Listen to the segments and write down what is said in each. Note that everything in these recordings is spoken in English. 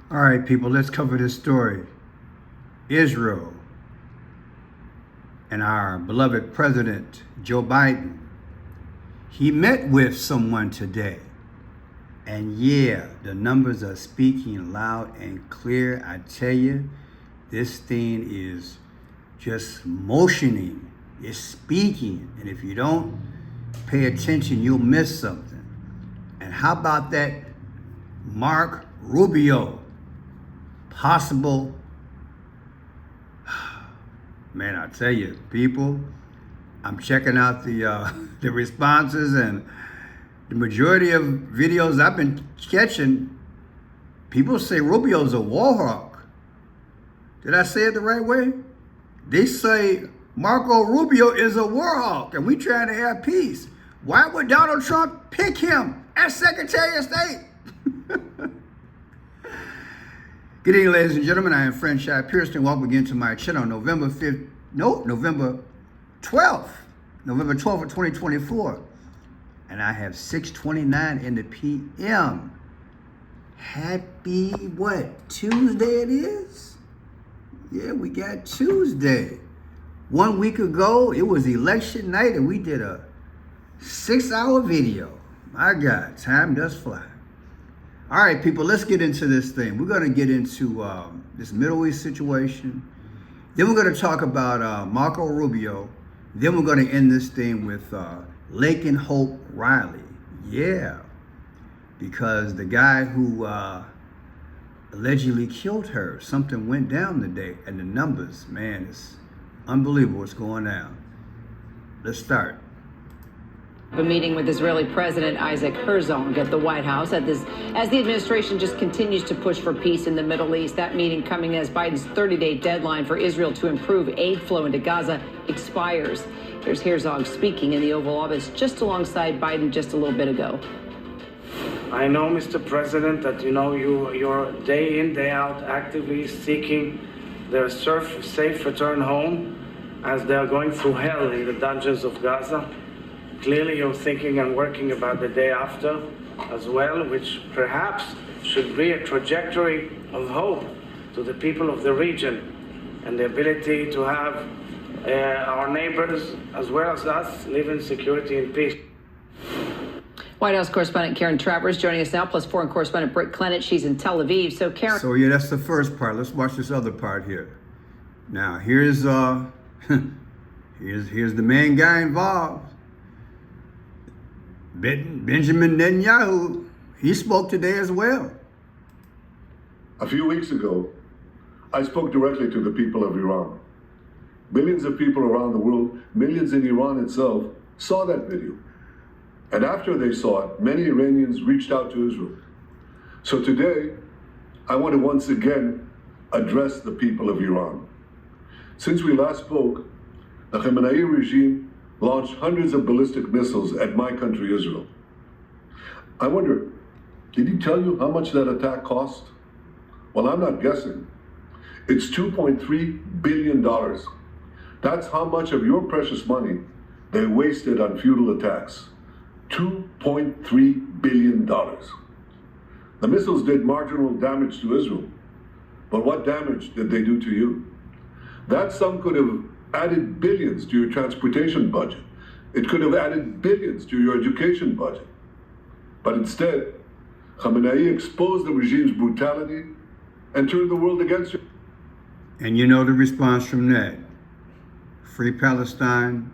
All right, people, let's cover this story. Israel and our beloved President Joe Biden, he met with someone today. And yeah, the numbers are speaking loud and clear. I tell you, this thing is just motioning, it's speaking. And if you don't pay attention, you'll miss something. And how about that Mark Rubio? Possible. Man, I tell you, people, I'm checking out the responses, and the majority of videos I've been catching, people say Rubio's a war hawk. Did I say it the right way? They say Marco Rubio is a war hawk, and we trying to have peace. Why would Donald Trump pick him as Secretary of State? Good evening, ladies and gentlemen. I am Friend Shai Pearson. Welcome again to my channel on November 12th of 2024. And I have 6:29 in the PM. Happy, what, Tuesday it is? Yeah, we got Tuesday. 1 week ago, it was election night, and we did a 6-hour video. My God, time does fly. All right, people, let's get into this thing. We're going to get into this Middle East situation. Then we're going to talk about Marco Rubio. Then we're going to end this thing with Lakin Hope Riley. Yeah, because the guy who allegedly killed her, something went down today, and the numbers, man, it's unbelievable what's going on. Let's start. A meeting with Israeli President Isaac Herzog at the White House as the administration just continues to push for peace in the Middle East. That meeting coming as Biden's 30-day deadline for Israel to improve aid flow into Gaza expires. Here's Herzog speaking in the Oval Office just alongside Biden just a little bit ago. I know, Mr. President, that you're day in, day out actively seeking their safe return home as they are going through hell in the dungeons of Gaza. Clearly, you're thinking and working about the day after as well, which perhaps should be a trajectory of hope to the people of the region and the ability to have our neighbors as well as us live in security and peace. White House correspondent Karen Travers joining us now, plus foreign correspondent Britt Clennett. She's in Tel Aviv. So, Karen. So, yeah, that's the first part. Let's watch this other part here. Now, here's the main guy involved. Benjamin Netanyahu, he spoke today as well. A few weeks ago, I spoke directly to the people of Iran. Millions of people around the world, millions in Iran itself, saw that video. And after they saw it, many Iranians reached out to Israel. So today, I want to once again address the people of Iran. Since we last spoke, the Khamenei regime launched hundreds of ballistic missiles at my country, Israel. I wonder, did he tell you how much that attack cost? Well, I'm not guessing. It's $2.3 billion. That's how much of your precious money they wasted on futile attacks. $2.3 billion. The missiles did marginal damage to Israel, but what damage did they do to you? That sum could have added billions to your transportation budget. It could have added billions to your education budget. But instead, Khamenei exposed the regime's brutality and turned the world against you. And you know the response from that. Free Palestine.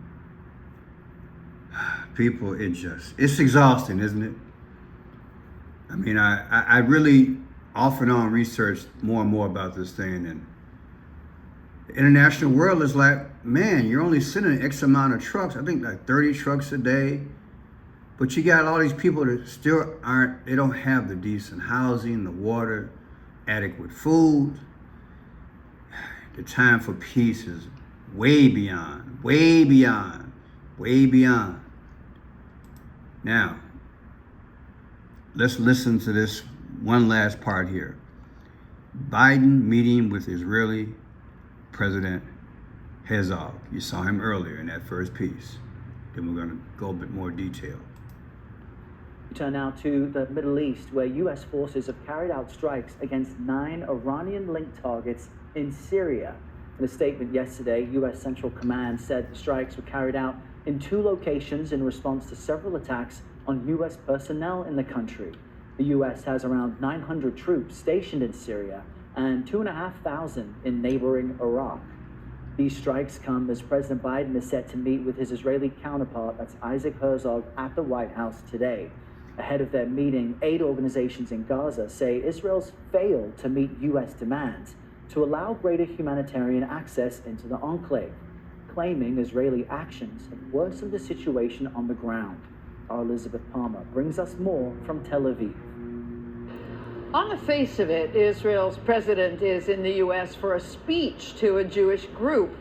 People, it's exhausting, isn't it? I mean, I really off and on researched more and more about this thing, and the international world is like, man, you're only sending X amount of trucks. I think like 30 trucks a day. But you got all these people that still they don't have the decent housing, the water, adequate food. The time for peace is way beyond. Now, let's listen to this one last part here. Biden meeting with Israeli President Herzog. You saw him earlier in that first piece. Then we're going to go a bit more detail. We turn now to the Middle East, where U.S. forces have carried out strikes against 9 Iranian-linked targets in Syria. In a statement yesterday, U.S. Central Command said the strikes were carried out in 2 locations in response to several attacks on U.S. personnel in the country. The U.S. has around 900 troops stationed in Syria and 2,500 in neighboring Iraq. These strikes come as President Biden is set to meet with his Israeli counterpart, that's Isaac Herzog, at the White House today. Ahead of their meeting, aid organizations in Gaza say Israel's failed to meet U.S. demands to allow greater humanitarian access into the enclave, claiming Israeli actions have worsened the situation on the ground. Our Elizabeth Palmer brings us more from Tel Aviv. On the face of it, Israel's president is in the U.S. for a speech to a Jewish group.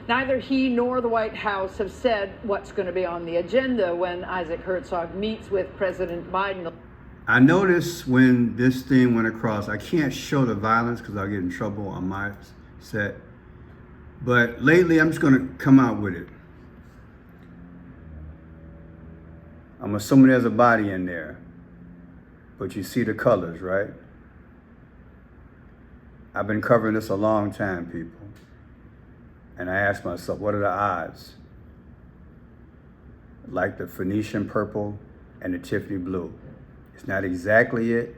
Neither he nor the White House have said what's going to be on the agenda when Isaac Herzog meets with President Biden. I noticed when this thing went across, I can't show the violence because I'll get in trouble on my set. But lately, I'm just going to come out with it. I'm assuming there's a body in there. But you see the colors, right? I've been covering this a long time, people. And I asked myself, what are the odds? Like the Phoenician purple and the Tiffany blue. It's not exactly it,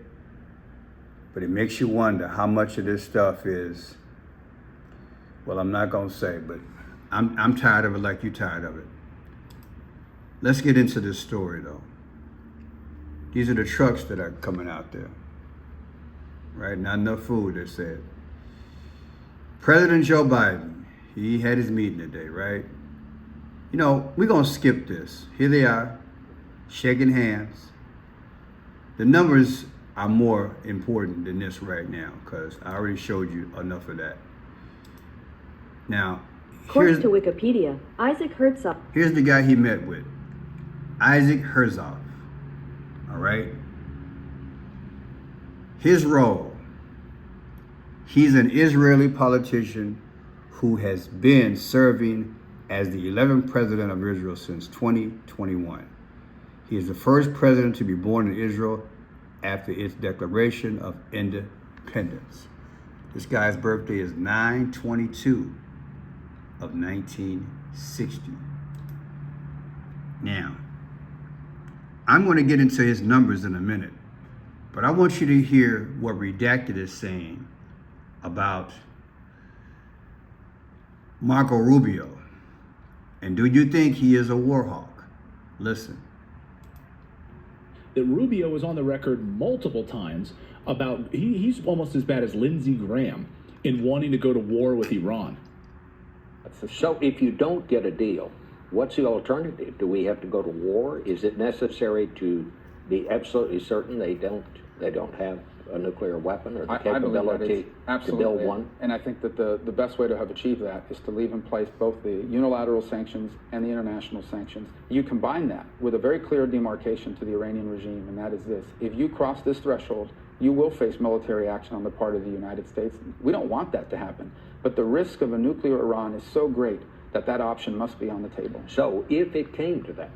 but it makes you wonder how much of this stuff is, well, I'm not gonna say, but I'm tired of it like you're tired of it. Let's get into this story though. These are the trucks that are coming out there, right? Not enough food, they said. President Joe Biden, he had his meeting today, right? You know, we're gonna skip this. Here they are, shaking hands. The numbers are more important than this right now, because I already showed you enough of that. Now, according to Wikipedia, Isaac Herzog. Here's the guy he met with, Isaac Herzog. All right. His role, he's an Israeli politician who has been serving as the 11th president of Israel since 2021. He is the first president to be born in Israel after its declaration of independence. This guy's birthday is 9/22 of 1960. Now, I'm going to get into his numbers in a minute, but I want you to hear what Redacted is saying about Marco Rubio. And do you think he is a war hawk? Listen. That Rubio is on the record multiple times about he's almost as bad as Lindsey Graham in wanting to go to war with Iran. So if you don't get a deal, what's the alternative? Do we have to go to war? Is it necessary to be absolutely certain they don't have a nuclear weapon or the capability to build one? And I think that the best way to have achieved that is to leave in place both the unilateral sanctions and the international sanctions. You combine that with a very clear demarcation to the Iranian regime, and that is this: if you cross this threshold, you will face military action on the part of the United States. We don't want that to happen, but the risk of a nuclear Iran is so great that that option must be on the table. So if it came to that,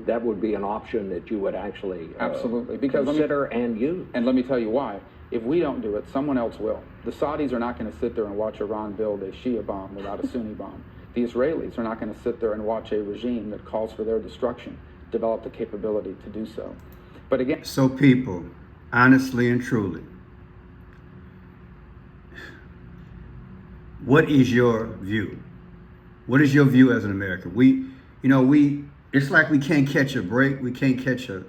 that would be an option that you would actually absolutely consider and use. And let me tell you why. If we don't do it, someone else will. The Saudis are not going to sit there and watch Iran build a Shia bomb without a Sunni bomb. The Israelis are not going to sit there and watch a regime that calls for their destruction develop the capability to do so. But again, so people, honestly and truly, what is your view? What is your view as an American? It's like we can't catch a break. We can't catch a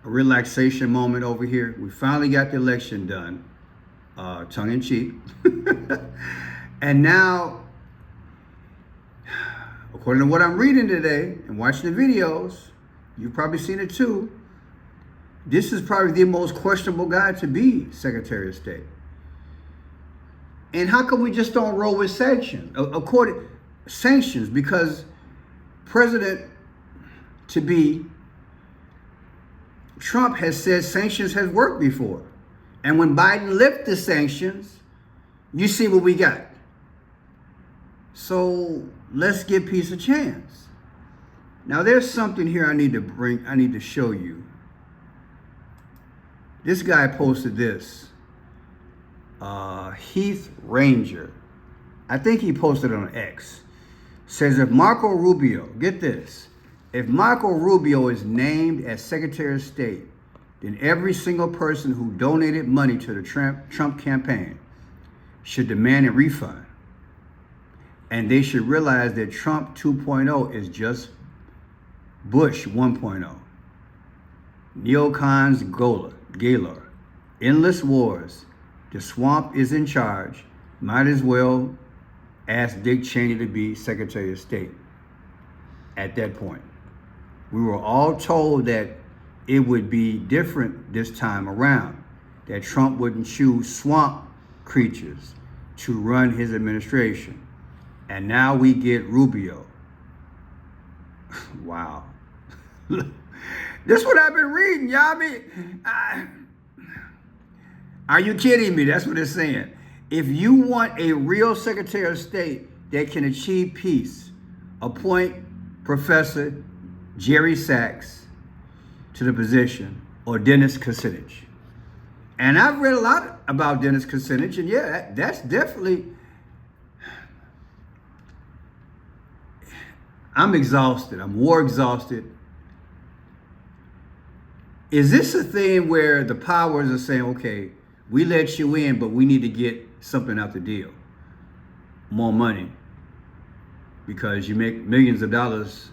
relaxation moment over here. We finally got the election done, tongue in cheek. And now, according to what I'm reading today and watching the videos, you've probably seen it too, this is probably the most questionable guy to be Secretary of State. And how come we just don't roll with sanctions? Sanctions, because President-to-be Trump has said sanctions has worked before. And when Biden lifted the sanctions, you see what we got. So let's give peace a chance. Now there's something here I need to show you. This guy posted this. Heath Ranger. I think he posted it on X. Says if Marco Rubio, get this, if Marco Rubio is named as Secretary of State, then every single person who donated money to the Trump campaign should demand a refund. And they should realize that Trump 2.0 is just Bush 1.0. Neocons galore. Endless wars. The swamp is in charge. Might as well ask Dick Cheney to be Secretary of State. At that point, we were all told that it would be different this time around, that Trump wouldn't choose swamp creatures to run his administration. And now we get Rubio. Wow. This is what I've been reading, y'all. Are you kidding me? That's what it's saying. If you want a real Secretary of State that can achieve peace, appoint Professor Jerry Sachs to the position, or Dennis Kucinich. And I've read a lot about Dennis Kucinich, and yeah, that's definitely... I'm exhausted. I'm war exhausted. Is this a thing where the powers are saying, okay, we let you in, but we need to get something out the deal? More money. Because you make millions of dollars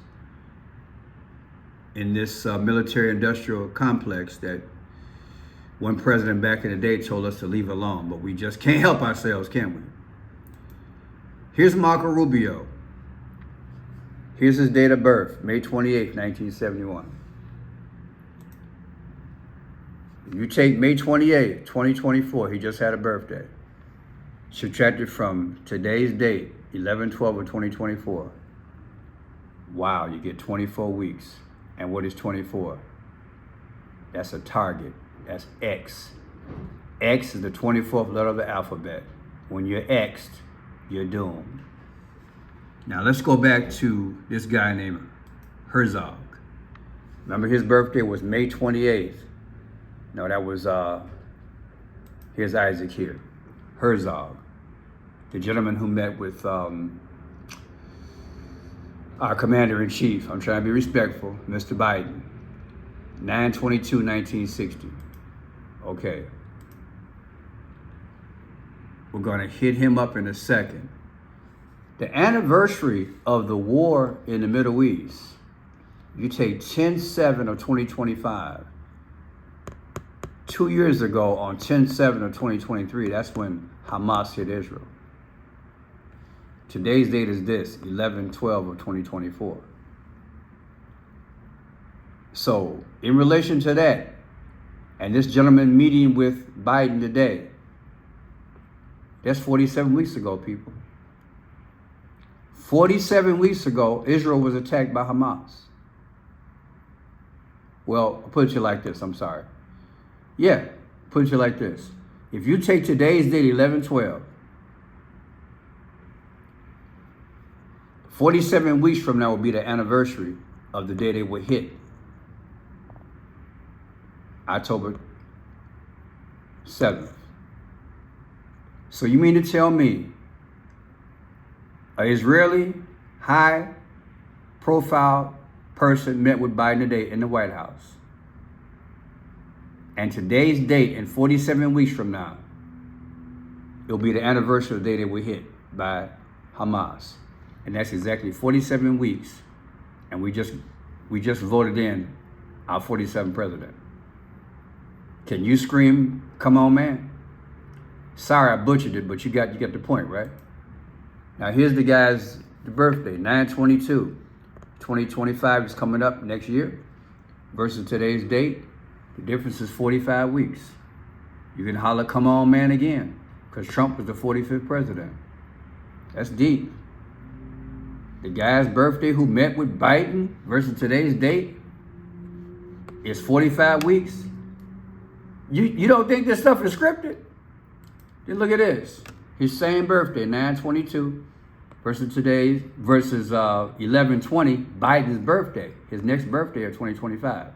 in this military-industrial complex that one president back in the day told us to leave alone, but we just can't help ourselves, can we? Here's Marco Rubio. Here's his date of birth, May 28, 1971. You take May 28, 2024, he just had a birthday. Subtracted from today's date, 11/12 of 2024. Wow, you get 24 weeks. And what is 24? That's a target. That's X. X is the 24th letter of the alphabet. When you're X'd, you're doomed. Now let's go back to this guy named Herzog. Remember his birthday was May 28th. No, that was, here's Isaac here. Herzog, the gentleman who met with our commander-in-chief. I'm trying to be respectful, Mr. Biden. 9/22/1960. Okay. We're gonna hit him up in a second. The anniversary of the war in the Middle East, you take 10/7 of 2025. 2 years ago on 10/7 of 2023, that's when Hamas hit Israel. Today's date is this, 11/12 of 2024. So in relation to that, and this gentleman meeting with Biden today, that's 47 weeks ago, people. 47 weeks ago, Israel was attacked by Hamas. Well, I'll put it to you like this, I'm sorry. Yeah, put it to you like this. If you take today's date, 11/12, 47 weeks from now will be the anniversary of the day they were hit. October 7th. So you mean to tell me an Israeli high-profile person met with Biden today in the White House, and today's date, and 47 weeks from now, it'll be the anniversary of the day they were hit by Hamas. And that's exactly 47 weeks, and we just voted in our 47th president. Can you scream, come on, man? Sorry I butchered it, but you got the point, right? Now here's the guy's birthday, 9/22. 2025 is coming up next year versus today's date. The difference is 45 weeks. You can holler, come on, man, again, because Trump was the 45th president. That's deep. The guy's birthday who met with Biden versus today's date is 45 weeks. You don't think this stuff is scripted? Then look at this. His same birthday, 9/22, versus 11/20, Biden's birthday, his next birthday of 2025,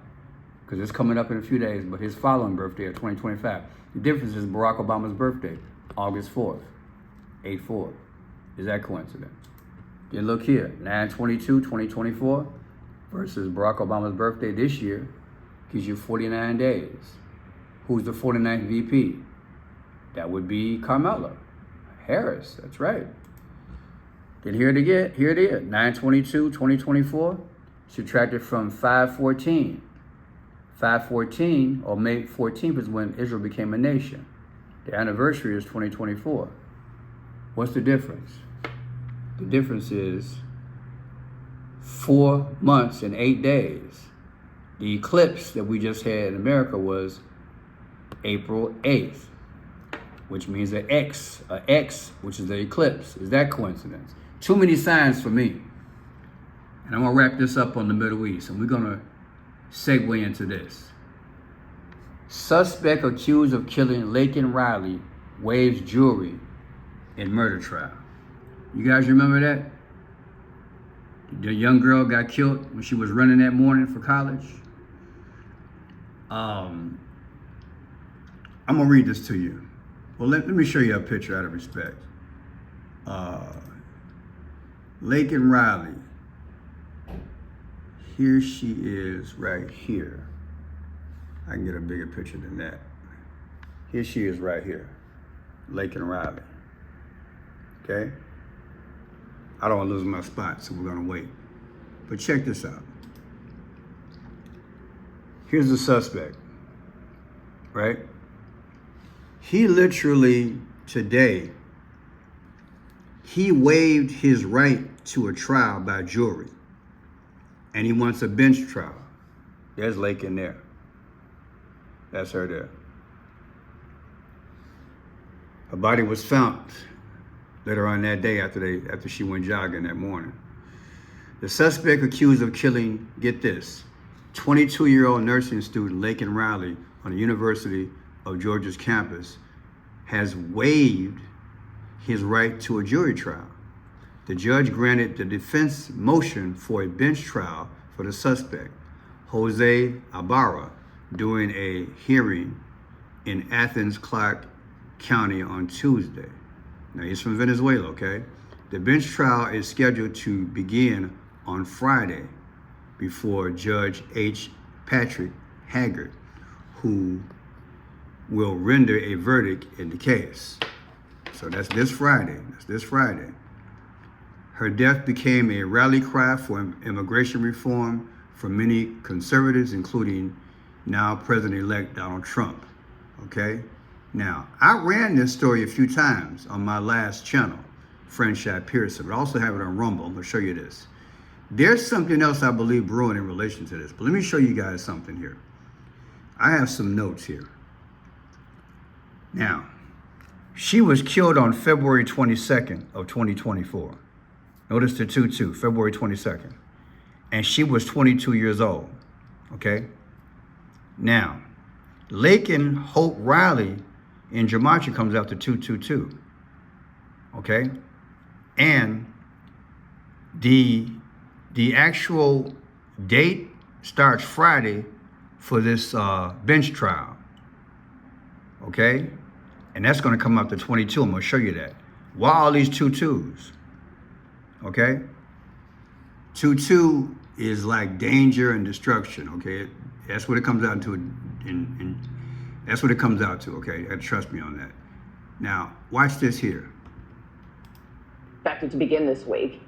because it's coming up in a few days, but his following birthday of 2025. The difference is Barack Obama's birthday, August 4th, 8/4. Is that coincidence? Then look here, 9/22/2024 versus Barack Obama's birthday this year gives you 49 days. Who's the 49th VP? That would be Kamala Harris. That's right. Then here it is, 9/22/2024, subtracted from 5/14. 5/14, or May 14th, is when Israel became a nation. The anniversary is 2024. What's the difference? The difference is 4 months and 8 days. The eclipse that we just had in America was April 8th, which means an X, which is the eclipse. Is that coincidence? Too many signs for me. And I'm gonna wrap this up on the Middle East, and we're gonna segue into this. Suspect accused of killing Lakin Riley waives jury in murder trial. You guys remember that? The young girl got killed when she was running that morning for college. I'm gonna read this to you. Well, let me show you a picture out of respect. Lakin Riley. Here she is right here. I can get a bigger picture than that. Here she is right here. Lakin Riley. Okay? I don't want to lose my spot, so we're gonna wait. But check this out. Here's the suspect, right? He literally, today, he waived his right to a trial by jury. And he wants a bench trial. There's Lakin there. That's her there. Her body was found later on that day after she went jogging that morning. The suspect accused of killing, get this, 22-year-old nursing student Lakin Riley on the University of Georgia's campus has waived his right to a jury trial. The judge granted the defense motion for a bench trial for the suspect, Jose Ibarra, during a hearing in Athens, Clarke County on Tuesday. Now, he's from Venezuela, okay? The bench trial is scheduled to begin on Friday before Judge H. Patrick Haggard, who will render a verdict in the case. So that's this Friday. Her death became a rally cry for immigration reform for many conservatives, including now President-elect Donald Trump, okay? Now, I ran this story a few times on my last channel, Friendship Pearson, but I also have it on Rumble. I'm gonna show you this. There's something else I believe brewing in relation to this, but let me show you guys something here. I have some notes here. Now, she was killed on February 22nd of 2024. Notice the 2-2, February 22nd. And she was 22 years old, okay? Now, Lakin Hope Riley in Gematria comes out to 222, okay? And the actual date starts Friday for this bench trial, okay? And that's gonna come out to 22, I'm gonna show you that. Why all these 2-2s, okay? 2-2 is like danger and destruction, okay? That's what it comes out to, and that's what it comes out to, okay? You gotta trust me on that. Now, watch this here. Expected to begin this week.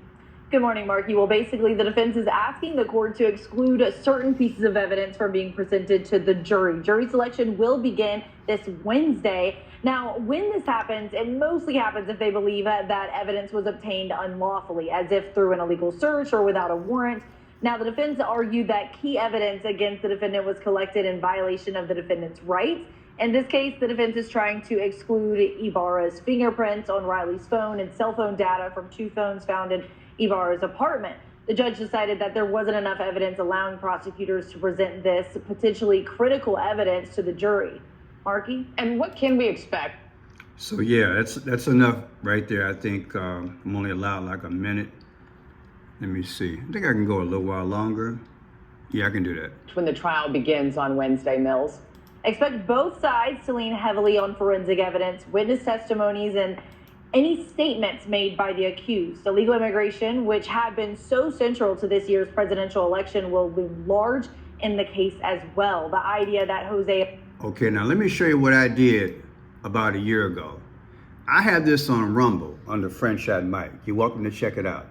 Good morning, Marky. Well, basically, the defense is asking the court to exclude certain pieces of evidence from being presented to the jury. Jury selection will begin this Wednesday. Now, when this happens, it mostly happens if they believe that evidence was obtained unlawfully, as if through an illegal search or without a warrant. Now, the defense argued that key evidence against the defendant was collected in violation of the defendant's rights. In this case, the defense is trying to exclude Ibarra's fingerprints on Riley's phone and cell phone data from 2 phones found in Ibarra's apartment. The judge decided that there wasn't enough evidence allowing prosecutors to present this potentially critical evidence to the jury. Marky? And what can we expect So yeah, that's enough right there. I think I'm only allowed like a minute. Let me see. I think I can go a little while longer. Yeah, I can do that. When the trial begins on Wednesday, Mills. Expect both sides to lean heavily on forensic evidence, witness testimonies, and any statements made by the accused. Illegal immigration, which had been so central to this year's presidential election, will loom large in the case as well. The idea that Jose... Okay, now let me show you what I did about a year ago. I have this on Rumble under Franchise Mike. You're welcome to check it out.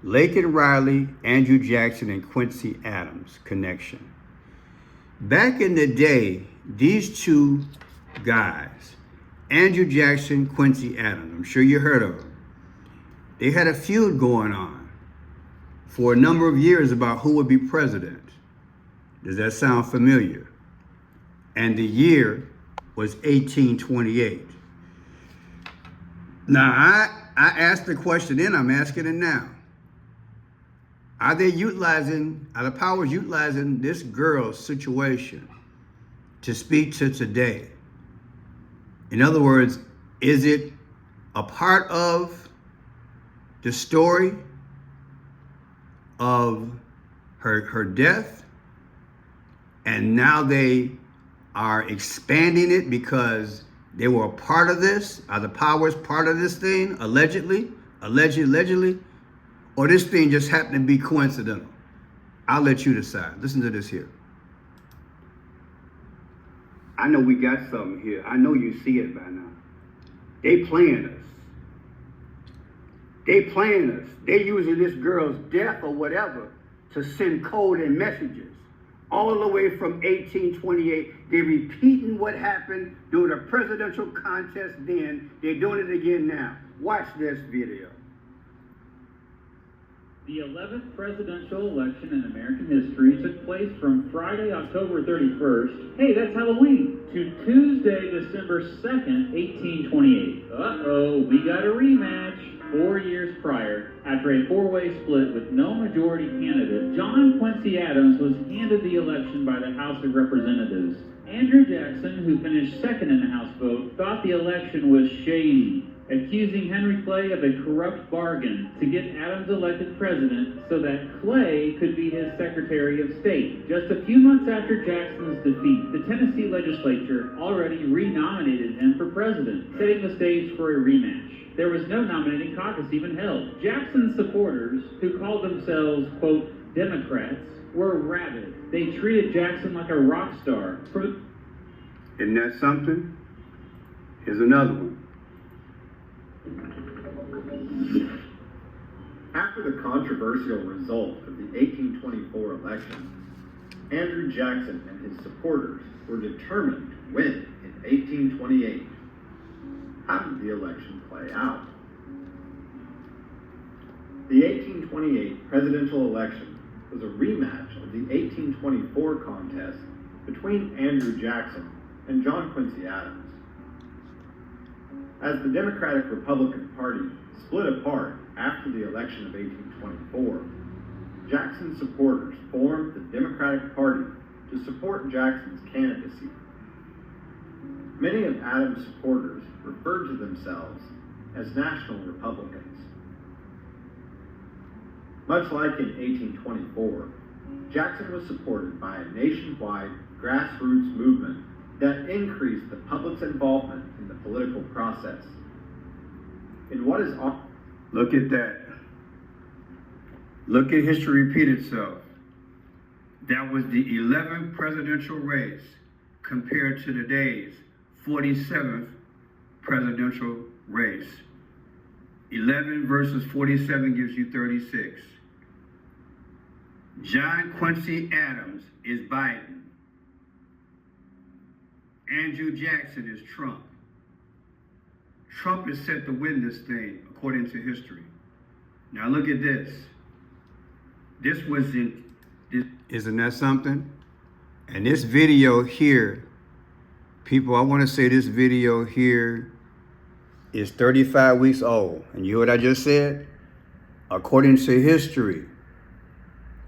Lakin Riley, Andrew Jackson, and Quincy Adams connection. Back in the day, these two guys, Andrew Jackson, Quincy Adams, I'm sure you heard of them. They had a feud going on for a number of years about who would be president. Does that sound familiar? And the year was 1828. Now, I asked the question then, I'm asking it now. Are the powers utilizing this girl's situation to speak to today? In other words, is it a part of the story of her death? And now they are expanding it because they were a part of this? Are the powers part of this thing, allegedly? Or this thing just happened to be coincidental? I'll let you decide. Listen to this here. I know we got something here. I know you see it by now. They playing us. They using this girl's death or whatever to send code and messages. All the way from 1828. They're repeating what happened during the presidential contest then. They're doing it again now. Watch this video. The 11th presidential election in American history took place from Friday, October 31st, hey, that's Halloween, to Tuesday, December 2nd, 1828. Uh-oh, we got a rematch. 4 years prior, after a four-way split with no majority candidate, John Quincy Adams was handed the election by the House of Representatives. Andrew Jackson, who finished second in the House vote, thought the election was shady, accusing Henry Clay of a corrupt bargain to get Adams elected president so that Clay could be his Secretary of State. Just a few months after Jackson's defeat, the Tennessee legislature already renominated him for president, setting the stage for a rematch. There was no nominating caucus even held. Jackson's supporters, who called themselves, quote, Democrats, were rabid. They treated Jackson like a rock star. Isn't that something? Here's another one. After the controversial result of the 1824 election, Andrew Jackson and his supporters were determined to win in 1828. How did the election play out? The 1828 presidential election was a rematch of the 1824 contest between Andrew Jackson and John Quincy Adams. As the Democratic-Republican Party split apart after the election of 1824, Jackson's supporters formed the Democratic Party to support Jackson's candidacy. Many of Adams' supporters referred to themselves as National Republicans. Much like in 1824, Jackson was supported by a nationwide grassroots movement that increased the public's involvement in the political process. In what is... Look at that. Look at history repeat itself. That was the 11th presidential race compared to today's 47th presidential race. 11 versus 47 gives you 36. John Quincy Adams is Biden. Andrew Jackson is Trump. Trump is set to win this thing, according to history. Now look at this. This was in... Isn't that something? And this video here, people, I want to say this video here is 35 weeks old. And you hear what I just said? According to history,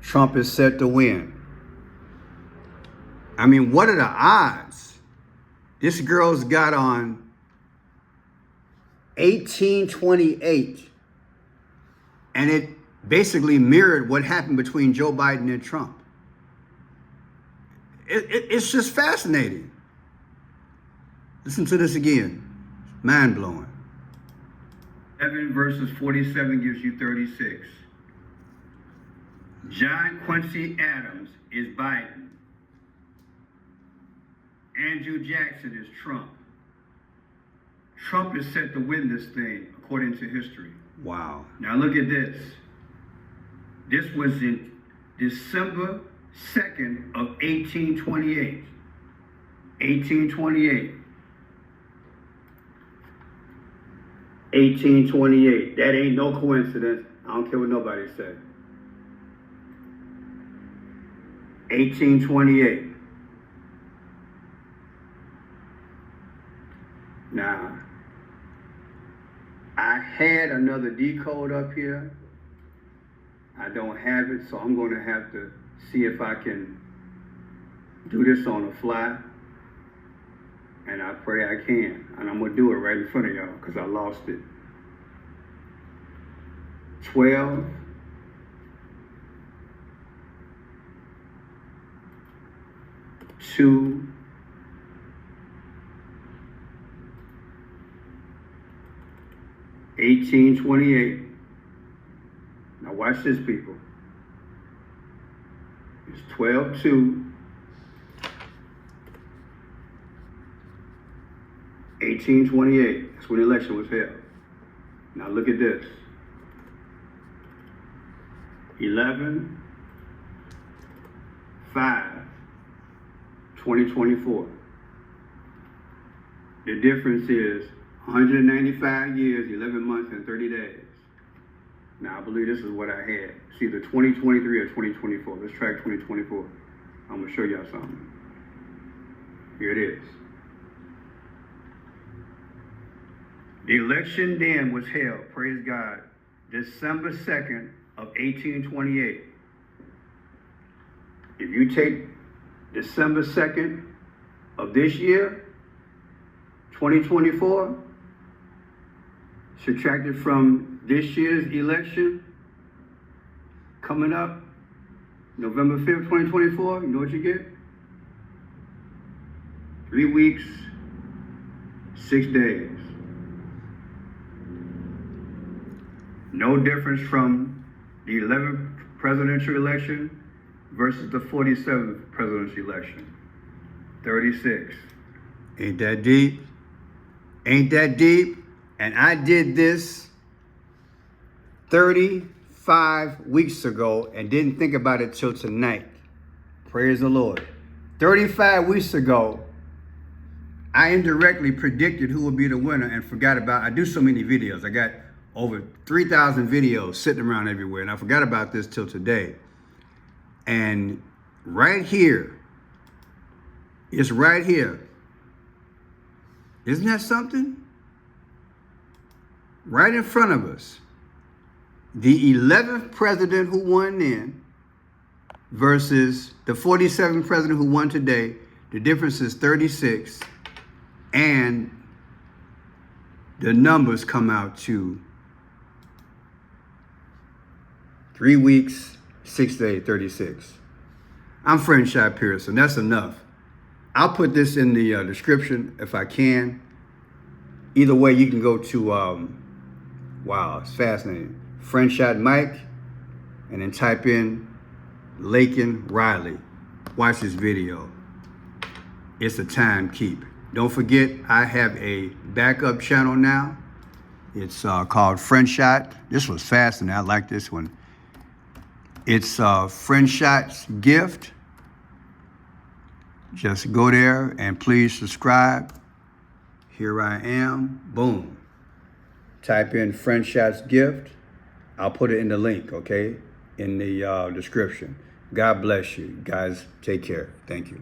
Trump is set to win. I mean, what are the odds? This girl's got on 1828. And it basically mirrored what happened between Joe Biden and Trump. It's just fascinating. Listen to this again. Mind-blowing. 7 verses 47 gives you 36. John Quincy Adams is Biden. Andrew Jackson is Trump. Trump is set to win this thing, according to history. Wow. Now look at this. This was in December 2nd of 1828. 1828. 1828. That ain't no coincidence. I don't care what nobody said. 1828. Now, I had another decode up here. I don't have it, so I'm going to have to see if I can do this on the fly. And I pray I can. And I'm going to do it right in front of y'all because I lost it. 12. 2. 1828. Now watch this, people. It's 12/2. 1828. That's when the election was held. Now look at this. 11/5/2024. The difference is 195 years, 11 months, and 30 days. Now, I believe this is what I had. It's either 2023 or 2024. Let's try 2024. I'm going to show y'all something. Here it is. The election then was held, praise God, December 2nd of 1828. If you take December 2nd of this year, 2024, subtracted from this year's election, coming up, November 5th, 2024, you know what you get? 3 weeks, 6 days. No difference from the 11th presidential election versus the 47th presidential election. 36. Ain't that deep? Ain't that deep? And I did this 35 weeks ago and didn't think about it till tonight. Praise the Lord. 35 weeks ago, I indirectly predicted who would be the winner and forgot about, I do so many videos. I got over 3,000 videos sitting around everywhere, and I forgot about this till today. And right here, it's right here. Isn't that something? Right in front of us. The 11th president who won then versus the 47th president who won today. The difference is 36. And the numbers come out to 3 weeks, 6 days, 36. I'm Friendship Pearson. That's enough. I'll put this in the description if I can. Either way, you can go to, wow, it's fascinating. Friendship Mike, and then type in Lakin Riley. Watch this video. It's a time keep. Don't forget, I have a backup channel now. It's called Friendshot. This was fascinating. I like this one. It's Friendshot's Gift. Just go there and please subscribe. Here I am. Boom. Type in Friendshot's Gift. I'll put it in the link, okay? In the description. God bless you. Guys, take care. Thank you.